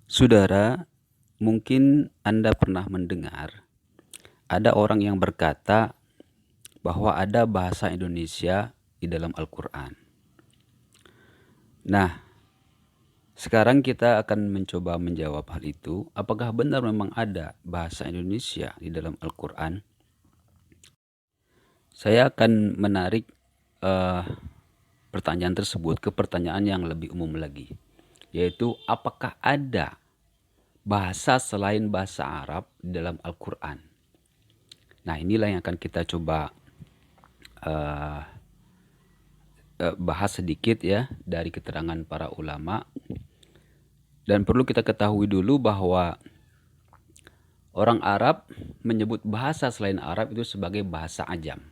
Saudara, mungkin Anda pernah mendengar ada orang yang berkata bahwa ada bahasa Indonesia di dalam Al-Quran. Nah, sekarang kita akan mencoba menjawab hal itu. Apakah benar memang ada bahasa Indonesia di dalam Al-Quran? Saya akan menarik pertanyaan tersebut ke pertanyaan yang lebih umum lagi, yaitu apakah ada bahasa selain bahasa Arab di dalam Al-Quran? Nah, inilah yang akan kita coba bahas sedikit ya dari keterangan para ulama. Dan perlu kita ketahui dulu bahwa orang Arab menyebut bahasa selain Arab itu sebagai bahasa ajam.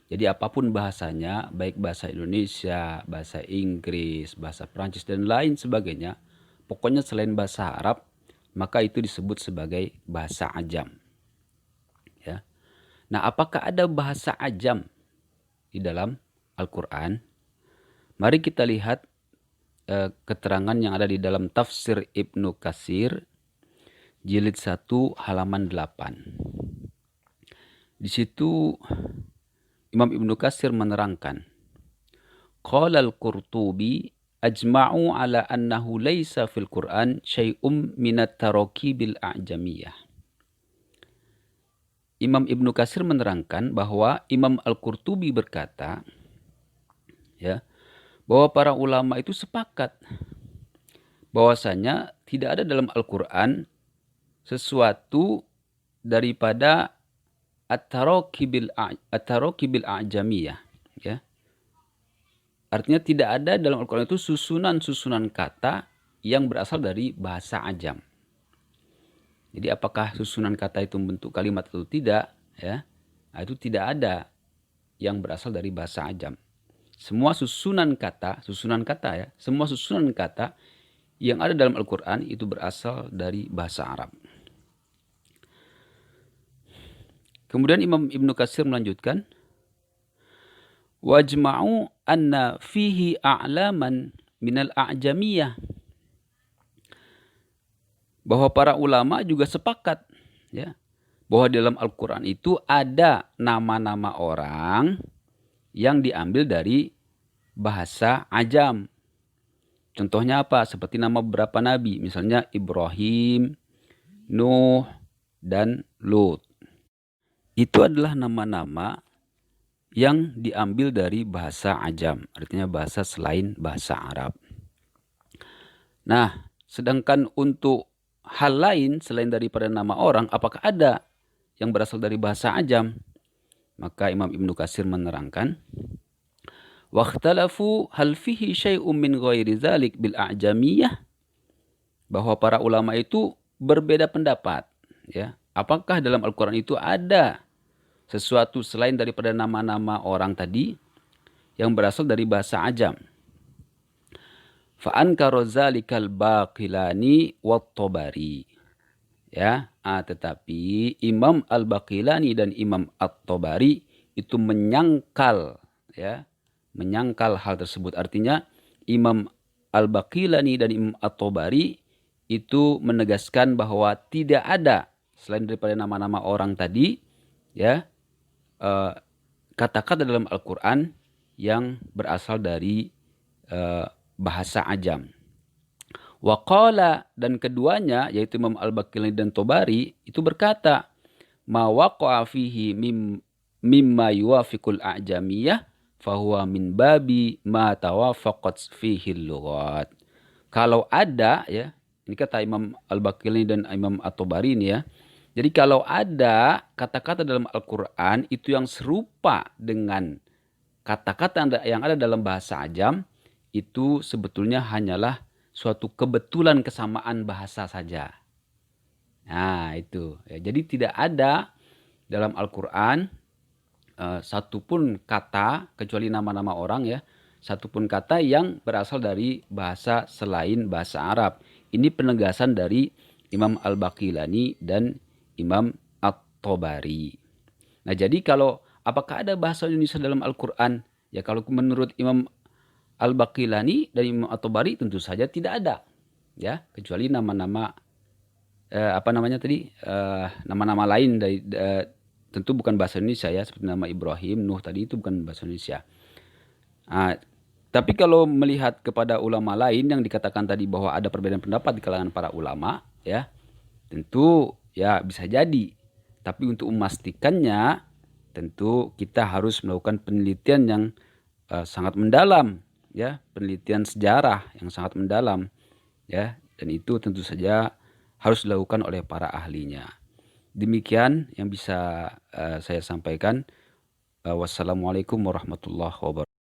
Jadi apapun bahasanya, baik bahasa Indonesia, bahasa Inggris, bahasa Prancis dan lain sebagainya, pokoknya selain bahasa Arab, maka itu disebut sebagai bahasa ajam. Ya. Nah, apakah ada bahasa ajam di dalam Al-Quran? Mari kita lihat keterangan yang ada di dalam tafsir Ibnu Katsir jilid 1 halaman 8. Di situ Imam Ibnu Katsir menerangkan, qala al-Qurtubi ajma'u ala annahu laysa fil Qur'an syai'um minat tarakibil a'jamiyah. Imam Ibnu Katsir menerangkan bahwa Imam Al-Qurtubi berkata, ya, bahwa para ulama itu sepakat bahwasanya tidak ada dalam Al-Quran sesuatu daripada at-tarakibil a'jamiyah, ya. Artinya tidak ada dalam Al-Quran itu susunan-susunan kata yang berasal dari bahasa ajam. Jadi apakah susunan kata itu membentuk kalimat atau tidak, ya? Nah, itu tidak ada yang berasal dari bahasa ajam. Semua susunan kata ya, semua susunan kata yang ada dalam Al-Quran itu berasal dari bahasa Arab. Kemudian Imam Ibnu Katsir melanjutkan, wajma'u anna fihi a'laman minal a'jamiyah. Bahwa para ulama juga sepakat, ya, bahwa dalam Al-Quran itu ada nama-nama orang yang diambil dari bahasa ajam. Contohnya apa? Seperti nama beberapa nabi, misalnya Ibrahim, Nuh, dan Lut. Itu adalah nama-nama yang diambil dari bahasa ajam, artinya bahasa selain bahasa Arab. Nah, sedangkan untuk hal lain selain daripada nama orang, apakah ada yang berasal dari bahasa ajam? Maka Imam Ibnu Katsir menerangkan, waqtalafu hal fihi syai'un min ghairi dzalik bil a'jamiyah, bahwa para ulama itu berbeda pendapat, ya. Apakah dalam Al-Qur'an itu ada sesuatu selain daripada nama-nama orang tadi yang berasal dari bahasa ajam? Fa ankara dzalikal Baqilani wat Tabari. Ya, tetapi Imam Al-Baqilani dan Imam At-Tabari itu menyangkal, ya, menyangkal hal tersebut. Artinya Imam Al-Baqilani dan Imam At-Tabari itu menegaskan bahwa tidak ada selain daripada nama-nama orang tadi, ya, kata-kata dalam Al-Quran yang berasal dari bahasa ajam. Waqala, dan keduanya yaitu Imam Al-Baqilani dan Tabari itu berkata, ma waqa'a fihi mimma yuwafiqul a'jamiyah fahuwa min babi ma tawafaqat fihi lughat. Kalau ada, ya, ini kata Imam Al-Baqilani dan Imam At-Tabari ini, ya. Jadi kalau ada kata-kata dalam Al-Quran itu yang serupa dengan kata-kata yang ada dalam bahasa ajam, itu sebetulnya hanyalah suatu kebetulan kesamaan bahasa saja. Nah, itu. Ya, jadi tidak ada dalam Al-Quran satupun kata, kecuali nama-nama orang, ya, satupun kata yang berasal dari bahasa selain bahasa Arab. Ini penegasan dari Imam Al-Baqilani dan Imam At-Tabari. Nah, jadi kalau apakah ada bahasa Indonesia dalam Al-Quran? Ya, kalau menurut Imam Al-Baqilani dan Imam At-Tabari tentu saja tidak ada. ya, kecuali nama-nama apa namanya tadi, nama-nama lain dari tentu bukan bahasa Indonesia ya, seperti nama Ibrahim, Nuh tadi itu bukan bahasa Indonesia. Nah, tapi kalau melihat kepada ulama lain yang dikatakan tadi bahwa ada perbedaan pendapat di kalangan para ulama, ya, tentu ya bisa jadi. Tapi untuk memastikannya, tentu kita harus melakukan penelitian yang sangat mendalam, ya, penelitian sejarah yang sangat mendalam, ya, dan itu tentu saja harus dilakukan oleh para ahlinya. Demikian yang bisa saya sampaikan. Wassalamualaikum warahmatullahi wabarakatuh.